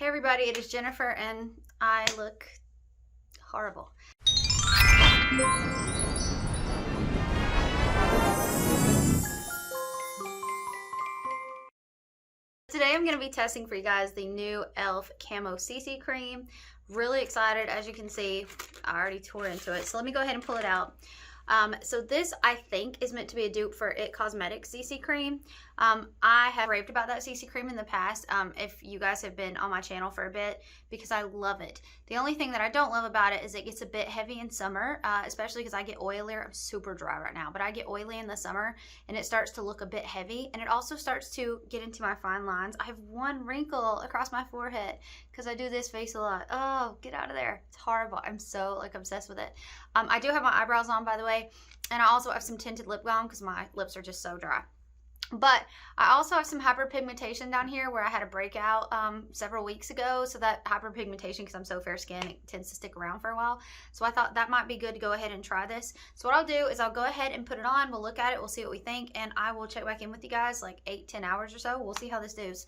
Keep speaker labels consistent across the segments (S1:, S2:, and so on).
S1: Hey everybody, it is Jennifer and I look horrible. Today I'm going to be testing for you guys the new e.l.f. Camo CC Cream. Really excited. As you can see, I already tore into it. So let me go ahead and pull it out. So this, I think, is meant to be a dupe for It Cosmetics CC Cream. I have raved about that CC Cream in the past, if you guys have been on my channel for a bit, because I love it. The only thing that I don't love about it is it gets a bit heavy in summer, especially because I get oilier. I'm super dry right now, but I get oily in the summer, and it starts to look a bit heavy, and it also starts to get into my fine lines. I have one wrinkle across my forehead because I do this face a lot. Oh, get out of there. It's horrible. I'm so obsessed with it. I do have my eyebrows on, by the way, and I also have some tinted lip balm because my lips are just so dry. But I also have some hyperpigmentation down here where I had a breakout several weeks ago. So that hyperpigmentation, because I'm so fair skinned, it tends to stick around for a while. So I thought that might be good to go ahead and try this. So what I'll do is I'll go ahead and put it on. We'll look at it. We'll see what we think. And I will check back in with you guys like 8-10 hours or so. We'll see how this does.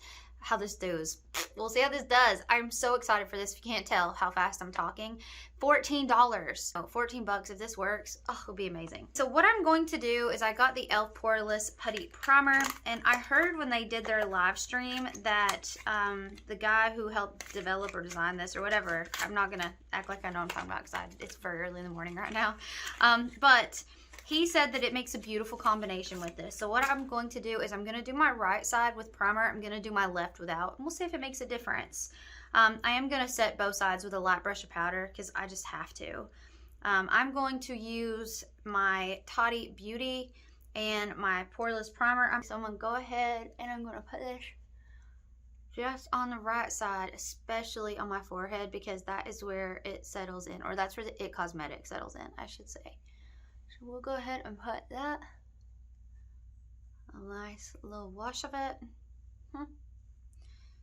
S1: We'll see how this does. I'm so excited for this. If you can't tell how fast I'm talking. $14. Oh, 14 bucks if this works. Oh, it'll be amazing. So what I'm going to do is I got the e.l.f. Poreless Putty Primer, and I heard when they did their live stream that the guy who helped develop or design this or whatever, I'm not gonna act like I know what I'm talking about because it's very early in the morning right now, but he said that it makes a beautiful combination with this. So what I'm going to do is I'm going to do my right side with primer. I'm going to do my left without. And we'll see if it makes a difference. I am going to set both sides with a light brush of powder because I just have to. I'm going to use my Toddy Beauty and my Poreless Primer. So I'm going to go ahead and I'm going to put this just on the right side, especially on my forehead, because that is where it settles in, or that's where the It Cosmetics settles in, I should say. So we'll go ahead and put that, a nice little wash of it.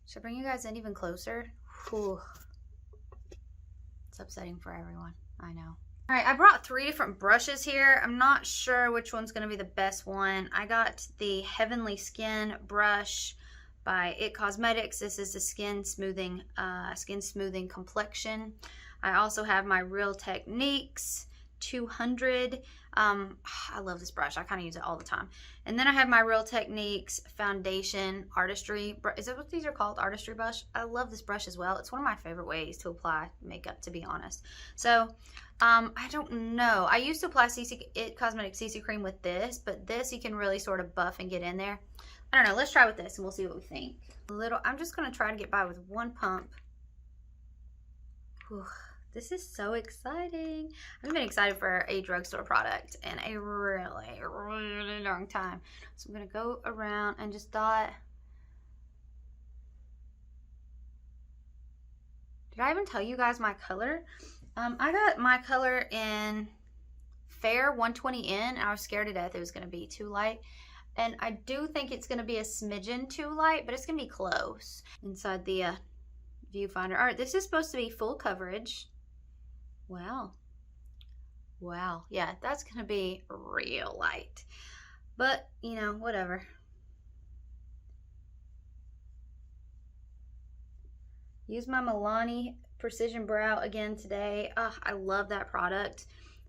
S1: Should I bring you guys in even closer? Whew. It's upsetting for everyone, I know. All right, I brought 3 different brushes here. I'm not sure which one's gonna be the best one. I got the Heavenly Skin brush by It Cosmetics. This is the skin smoothing complexion. I also have my Real Techniques 200. I love this brush. I kind of use it all the time. And then I have my Real Techniques Foundation Artistry. Is that what these are called? Artistry brush. I love this brush as well. It's one of my favorite ways to apply makeup, to be honest. So I don't know. I used to apply It Cosmetics CC Cream with this, but this you can really sort of buff and get in there. I don't know. Let's try with this and we'll see what we think. I'm just going to try to get by with one pump. Whew. This is so exciting. I've been excited for a drugstore product in a really long time. So I'm going to go around and just dot. Did I even tell you guys my color? I got my color in Fair 120N. And I was scared to death it was going to be too light. And I do think it's going to be a smidgen too light, but it's going to be close. Inside the viewfinder. All right, this is supposed to be full coverage. Wow, yeah, that's gonna be real light, but you know, whatever. Use my Milani Precision Brow again today. I love that product.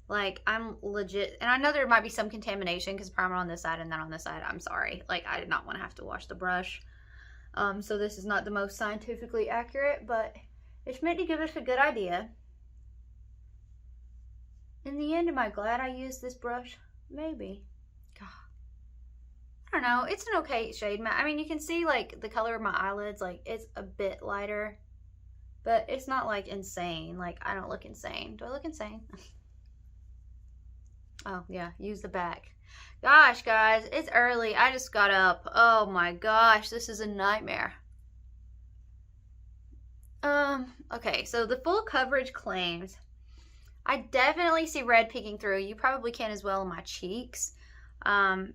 S1: Like, I'm legit, and I know there might be some contamination because primer on this side and then on this side. I'm sorry, like, I did not want to have to wash the brush, so this is not the most scientifically accurate, but it's meant to give us a good idea. In the end, am I glad I used this brush? Maybe. God. I don't know. It's an okay shade. I mean, you can see, like, the color of my eyelids. Like, it's a bit lighter. But it's not, like, insane. Like, I don't look insane. Do I look insane? Oh, yeah. Use the back. Gosh, guys. It's early. I just got up. Oh, my gosh. This is a nightmare. Okay. So, the full coverage claims... I definitely see red peeking through. You probably can as well in my cheeks. And,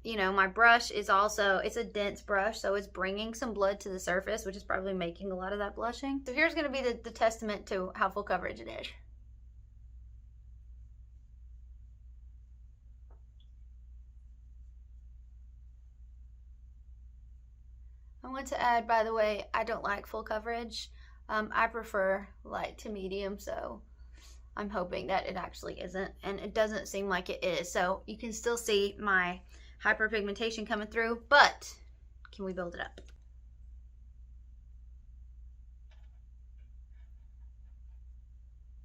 S1: you know, my brush is also, it's a dense brush, so it's bringing some blood to the surface, which is probably making a lot of that blushing. So here's going to be the testament to how full coverage it is. I want to add, by the way, I don't like full coverage. I prefer light to medium, so I'm hoping that it actually isn't, and it doesn't seem like it is. So you can still see my hyperpigmentation coming through, but can we build it up?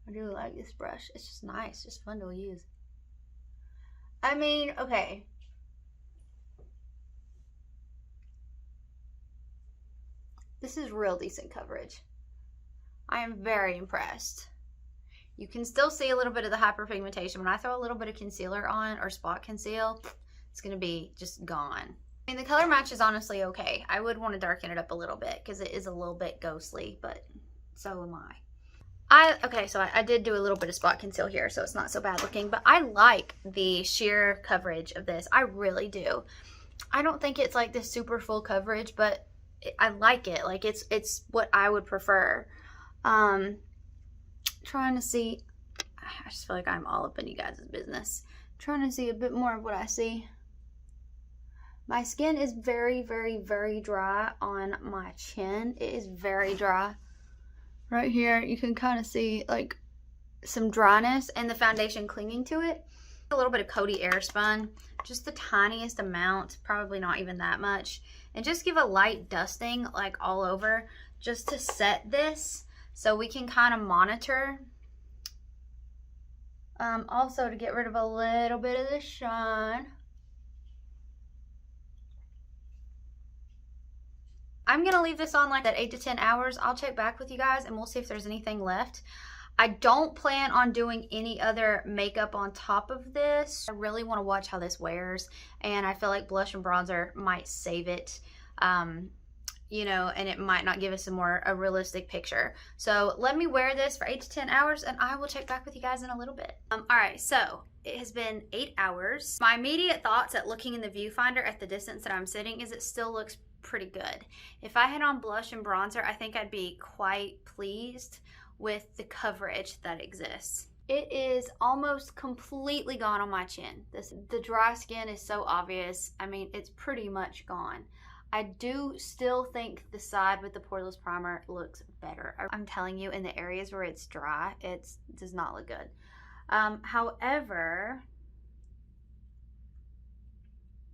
S1: I do like this brush. It's just nice, just fun to use. I mean, okay. This is real decent coverage. I am very impressed. You can still see a little bit of the hyperpigmentation. When I throw a little bit of concealer on or spot conceal, it's going to be just gone. I mean, the color match is honestly okay. I would want to darken it up a little bit because it is a little bit ghostly, but so am I. Okay, so I did do a little bit of spot conceal here, so it's not so bad looking, but I like the sheer coverage of this. I really do. I don't think it's like this super full coverage, but I like it. Like it's what I would prefer. Trying to see, I just feel like I'm all up in you guys' business. Trying to see a bit more of what I see. My skin is very, very, very dry on my chin. It is very dry. Right here, you can kind of see like some dryness and the foundation clinging to it. A little bit of Coty Airspun, just the tiniest amount, probably not even that much. And just give a light dusting like all over just to set this so we can kind of monitor. Also to get rid of a little bit of the shine. I'm going to leave this on like that 8 to 10 hours. I'll check back with you guys and we'll see if there's anything left. I don't plan on doing any other makeup on top of this. I really want to watch how this wears, and I feel like blush and bronzer might save it, you know, and it might not give us a realistic picture. So let me wear this for 8 to 10 hours and I will check back with you guys in a little bit. All right, so it has been 8 hours. My immediate thoughts at looking in the viewfinder at the distance that I'm sitting is it still looks pretty good. If I had on blush and bronzer, I think I'd be quite pleased with the coverage that exists. It is almost completely gone on my chin. The dry skin is so obvious. I mean, it's pretty much gone. I do still think the side with the poreless primer looks better. I'm telling you, in the areas where it's dry, it does not look good. However,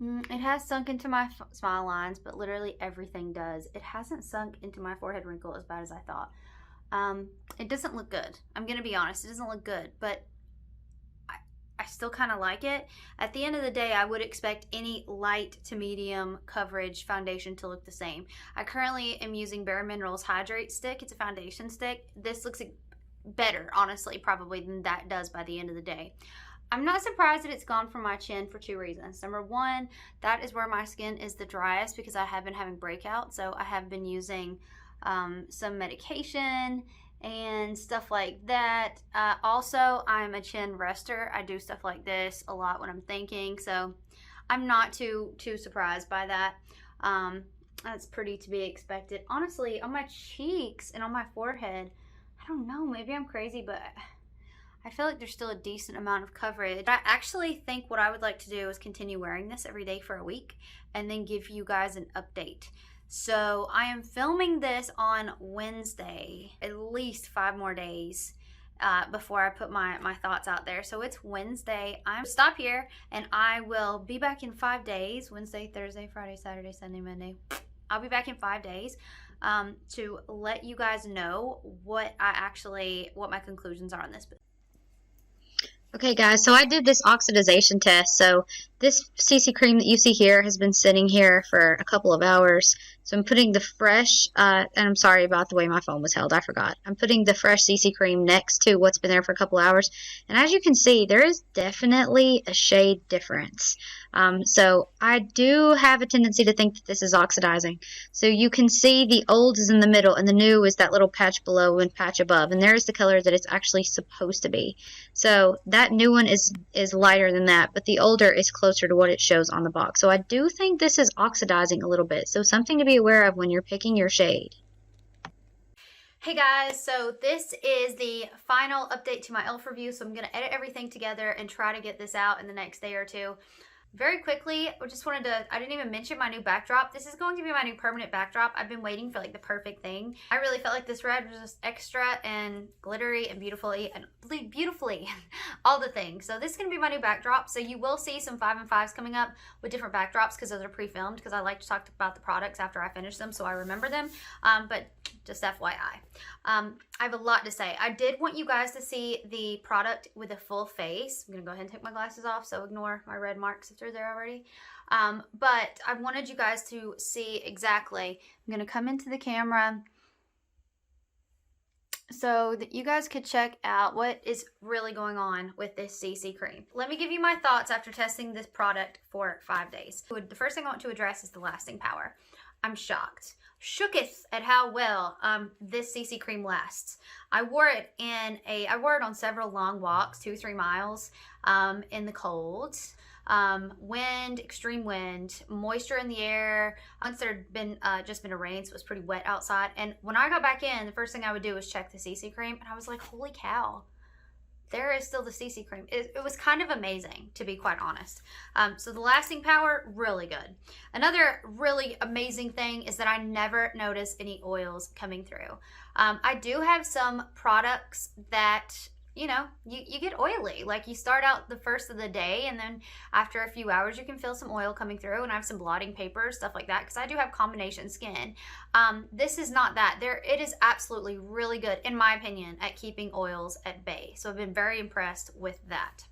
S1: it has sunk into my smile lines, but literally everything does. It hasn't sunk into my forehead wrinkle as bad as I thought. It doesn't look good. I'm gonna be honest, it doesn't look good, but I still kind of like it. At the end of the day, I would expect any light to medium coverage foundation to look the same. I currently am using Bare Minerals Hydrate Stick. It's a foundation stick. This looks better, honestly, probably than that does by the end of the day. I'm not surprised that it's gone from my chin for 2 reasons. Number one, that is where my skin is the driest because I have been having breakouts, so I have been using some medication and stuff like that. Also, I'm a chin rester. I do stuff like this a lot when I'm thinking, so I'm not too surprised by that. That's pretty to be expected. Honestly, on my cheeks and on my forehead, I don't know, maybe I'm crazy, but I feel like there's still a decent amount of coverage. I actually think what I would like to do is continue wearing this every day for a week and then give you guys an update. So I am filming this on Wednesday, at least 5 more days before I put my thoughts out there. So it's Wednesday. I'm gonna stop here and I will be back in 5 days. Wednesday, Thursday, Friday, Saturday, Sunday, Monday. I'll be back in 5 days to let you guys know what my conclusions are on this. Okay guys, so I did this oxidization test. So this CC cream that you see here has been sitting here for a couple of hours. So I'm putting the fresh, and I'm sorry about the way my phone was held, I forgot. I'm putting the fresh CC cream next to what's been there for a couple hours. And as you can see, there is definitely a shade difference. So I do have a tendency to think that this is oxidizing. So you can see the old is in the middle and the new is that little patch below and patch above. And there's the color that it's actually supposed to be. So that new one is lighter than that, but the older is closer to what it shows on the box. So I do think this is oxidizing a little bit. So something to be aware of when you're picking your shade. Hey guys, so this is the final update to my e.l.f. review. So I'm going to edit everything together and try to get this out in the next day or two. Very quickly, I didn't even mention my new backdrop. This is going to be my new permanent backdrop. I've been waiting for like the perfect thing. I really felt like this red was just extra and glittery and beautifully all the things. So this is going to be my new backdrop. So you will see some 5 and 5s coming up with different backdrops because those are pre-filmed, because I like to talk about the products after I finish them so I remember them. But just FYI. I have a lot to say. I did want you guys to see the product with a full face. I'm going to go ahead and take my glasses off, so ignore my red marks if they're there already. But I wanted you guys to see exactly. I'm going to come into the camera so that you guys could check out what is really going on with this CC cream. Let me give you my thoughts after testing this product for 5 days. The first thing I want to address is the lasting power. I'm shooketh at how well this CC cream lasts. I wore it on several long walks, 2-3 miles in the cold. Wind, extreme wind, moisture in the air. Once there had been just been a rain, so it was pretty wet outside. And when I got back in, the first thing I would do was check the CC cream, and I was like, holy cow, there is still the CC cream. It was kind of amazing, to be quite honest. So the lasting power, really good. Another really amazing thing is that I never notice any oils coming through. I do have some products that, you know, you get oily. Like, you start out the first of the day, and then after a few hours you can feel some oil coming through, and I have some blotting paper, stuff like that, because I do have combination skin. This is not that. It is absolutely really good, in my opinion, at keeping oils at bay. So I've been very impressed with that.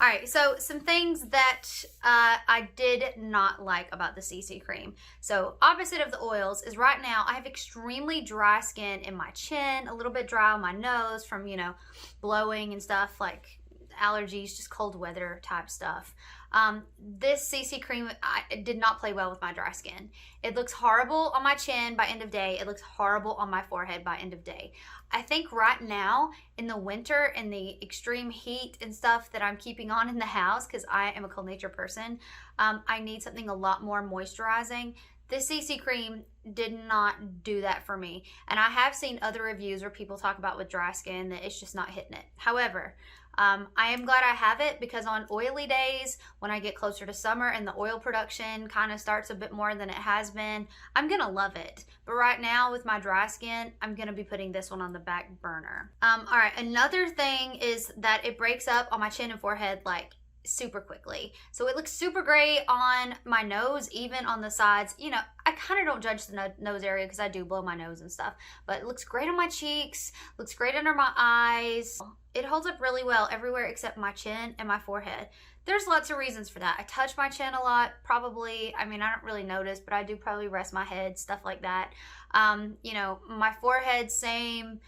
S1: All right, so some things that I did not like about the CC cream. So opposite of the oils is right now I have extremely dry skin in my chin, a little bit dry on my nose from, you know, blowing and stuff, like allergies, just cold weather type stuff. This CC cream did not play well with my dry skin. It looks horrible on my chin by end of day. It looks horrible on my forehead by end of day. I think right now in the winter and the extreme heat and stuff that I'm keeping on in the house, because I am a cold nature person, I need something a lot more moisturizing. This CC cream did not do that for me. And I have seen other reviews where people talk about with dry skin that it's just not hitting it. However, I am glad I have it, because on oily days, when I get closer to summer and the oil production kind of starts a bit more than it has been, I'm going to love it. But right now with my dry skin, I'm going to be putting this one on the back burner. All right, another thing is that it breaks up on my chin and forehead like super quickly. So it looks super great on my nose, even on the sides. You know, I kind of don't judge the nose area because I do blow my nose and stuff, but it looks great on my cheeks, looks great under my eyes. It holds up really well everywhere except my chin and my forehead. There's lots of reasons for that. I touch my chin a lot, probably. I mean, I don't really notice, but I do probably rest my head, stuff like that. You know, my forehead, same.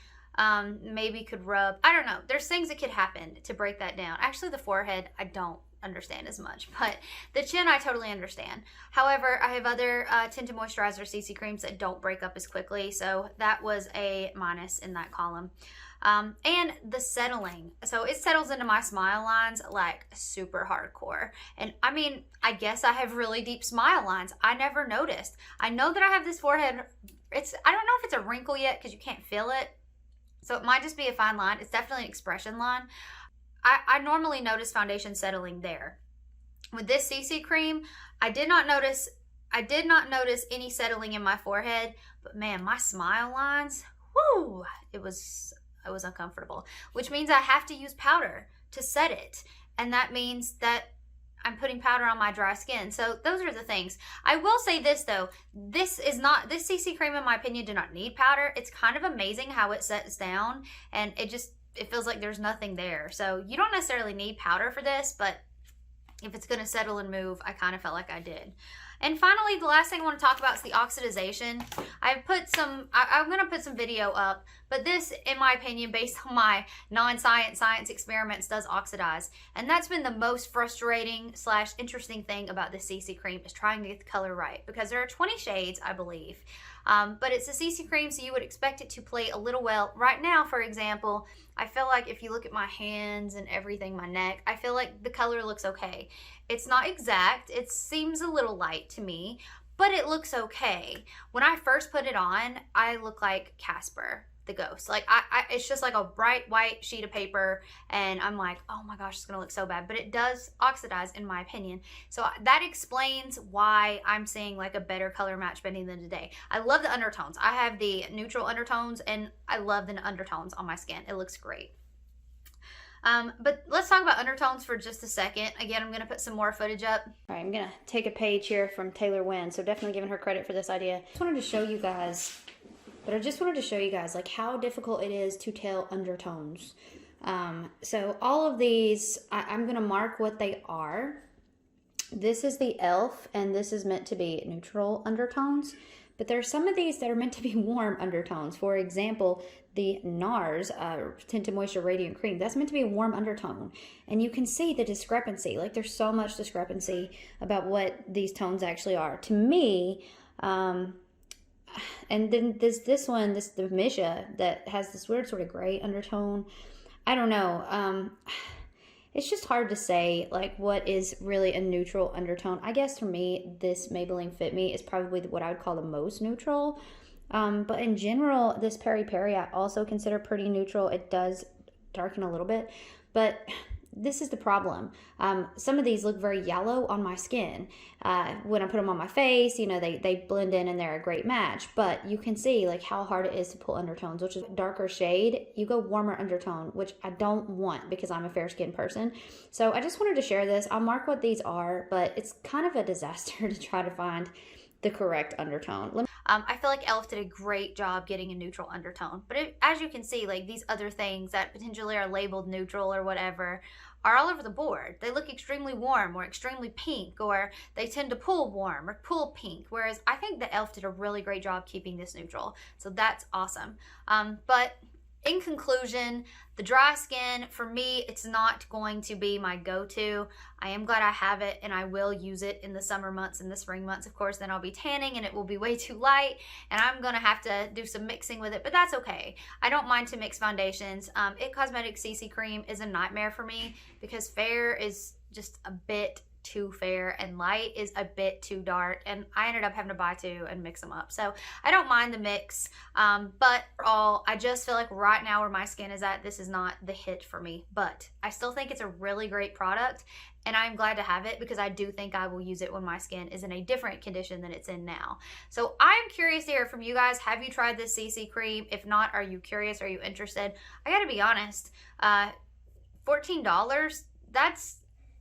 S1: Maybe could rub. I don't know. There's things that could happen to break that down. Actually, the forehead, I don't understand as much, but the chin, I totally understand. However, I have other tinted moisturizer CC creams that don't break up as quickly, so that was a minus in that column. And the settling. So it settles into my smile lines like super hardcore. And I mean, I guess I have really deep smile lines. I never noticed. I know that I have this forehead. I don't know if it's a wrinkle yet because you can't feel it. So it might just be a fine line. It's definitely an expression line. I normally notice foundation settling there. With this CC cream, I did not notice any settling in my forehead, but man, my smile lines, whoo, it was uncomfortable, which means I have to use powder to set it. And that means that I'm putting powder on my dry skin. So those are the things. I will say this though, this CC cream in my opinion did not need powder. It's kind of amazing how it sets down, and it feels like there's nothing there. So you don't necessarily need powder for this, but if it's gonna settle and move, I kind of felt like I did. And finally, the last thing I want to talk about is the oxidization. I'm gonna put some video up, but this, in my opinion, based on my science experiments, does oxidize. And that's been the most frustrating / interesting thing about the CC cream, is trying to get the color right, because there are 20 shades, I believe. But it's a CC cream, so you would expect it to play a little well. Right now, for example, I feel like if you look at my hands and everything, my neck, I feel like the color looks okay. It's not exact. It seems a little light to me, but it looks okay. When I first put it on, I look like Casper. the ghost. Like it's just like a bright white sheet of paper, and I'm like, oh my gosh, it's gonna look so bad. But it does oxidize, in my opinion. So that explains why I'm seeing like a better color match bending than today. I love the undertones. I have the neutral undertones, and I love the undertones on my skin. It looks great. But let's talk about undertones for just a second. Again, I'm going to put some more footage up. All right, I'm going to take a page here from Taylor Wynn, so definitely giving her credit for this idea. I just wanted to show you guys, like how difficult it is to tell undertones. So all of these, I'm going to mark what they are. This is the e.l.f., and this is meant to be neutral undertones. But there are some of these that are meant to be warm undertones. For example, the NARS Tinted Moisture Radiant Cream, that's meant to be a warm undertone. And you can see the discrepancy. Like, there's so much discrepancy about what these tones actually are. To me, and then this one, the Misha, that has this weird sort of gray undertone. I don't know. It's just hard to say, like, what is really a neutral undertone. I guess for me, this Maybelline Fit Me is probably what I would call the most neutral. But in general, this Peri Peri I also consider pretty neutral. It does darken a little bit, but this is the problem. Some of these look very yellow on my skin. When I put them on my face, you know, they blend in and they're a great match. But you can see like how hard it is to pull undertones, which is darker shade. You go warmer undertone, which I don't want because I'm a fair skinned person. So I just wanted to share this. I'll mark what these are, but it's kind of a disaster to try to find the correct undertone. I feel like e.l.f. did a great job getting a neutral undertone. But as you can see, like these other things that potentially are labeled neutral or whatever are all over the board. They look extremely warm or extremely pink, or they tend to pull warm or pull pink. Whereas I think that e.l.f. did a really great job keeping this neutral. So that's awesome. But in conclusion, the dry skin, for me, it's not going to be my go-to. I am glad I have it, and I will use it in the summer months and the spring months. Of course, then I'll be tanning, and it will be way too light, and I'm going to have to do some mixing with it, but that's okay. I don't mind to mix foundations. It Cosmetics CC Cream is a nightmare for me because fair is just a bit too fair and light is a bit too dark, and I ended up having to buy two and mix them up. So I don't mind the mix, but overall, I just feel like right now where my skin is at, this is not the hit for me, but I still think it's a really great product, and I'm glad to have it because I do think I will use it when my skin is in a different condition than it's in now. So I'm curious to hear from you guys. Have you tried this CC cream? If not, are you curious? Are you interested? I gotta be honest, $14,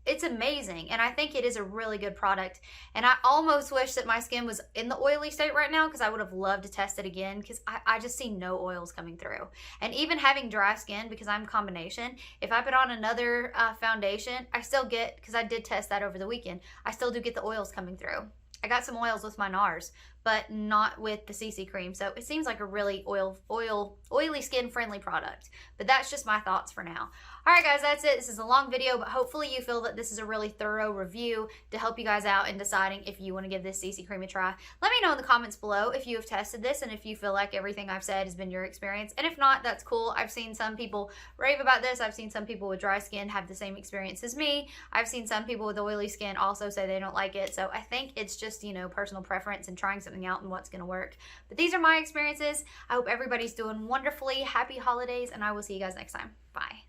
S1: it's amazing, and I think it is a really good product, and I almost wish that my skin was in the oily state right now because I would have loved to test it again because I just see no oils coming through. And even having dry skin, because I'm combination, if I put on another foundation, I still get, because I did test that over the weekend, I still do get the oils coming through. I got some oils with my NARS, but not with the CC cream. So it seems like a really oily skin friendly product. But that's just my thoughts for now. All right, guys, that's it. This is a long video, but hopefully you feel that this is a really thorough review to help you guys out in deciding if you want to give this CC cream a try. Let me know in the comments below if you have tested this and if you feel like everything I've said has been your experience. And if not, that's cool. I've seen some people rave about this. I've seen some people with dry skin have the same experience as me. I've seen some people with oily skin also say they don't like it. So I think it's just, you know, personal preference and trying something out and what's going to work. But these are my experiences. I hope everybody's doing wonderfully. Happy holidays, and I will see you guys next time. Bye.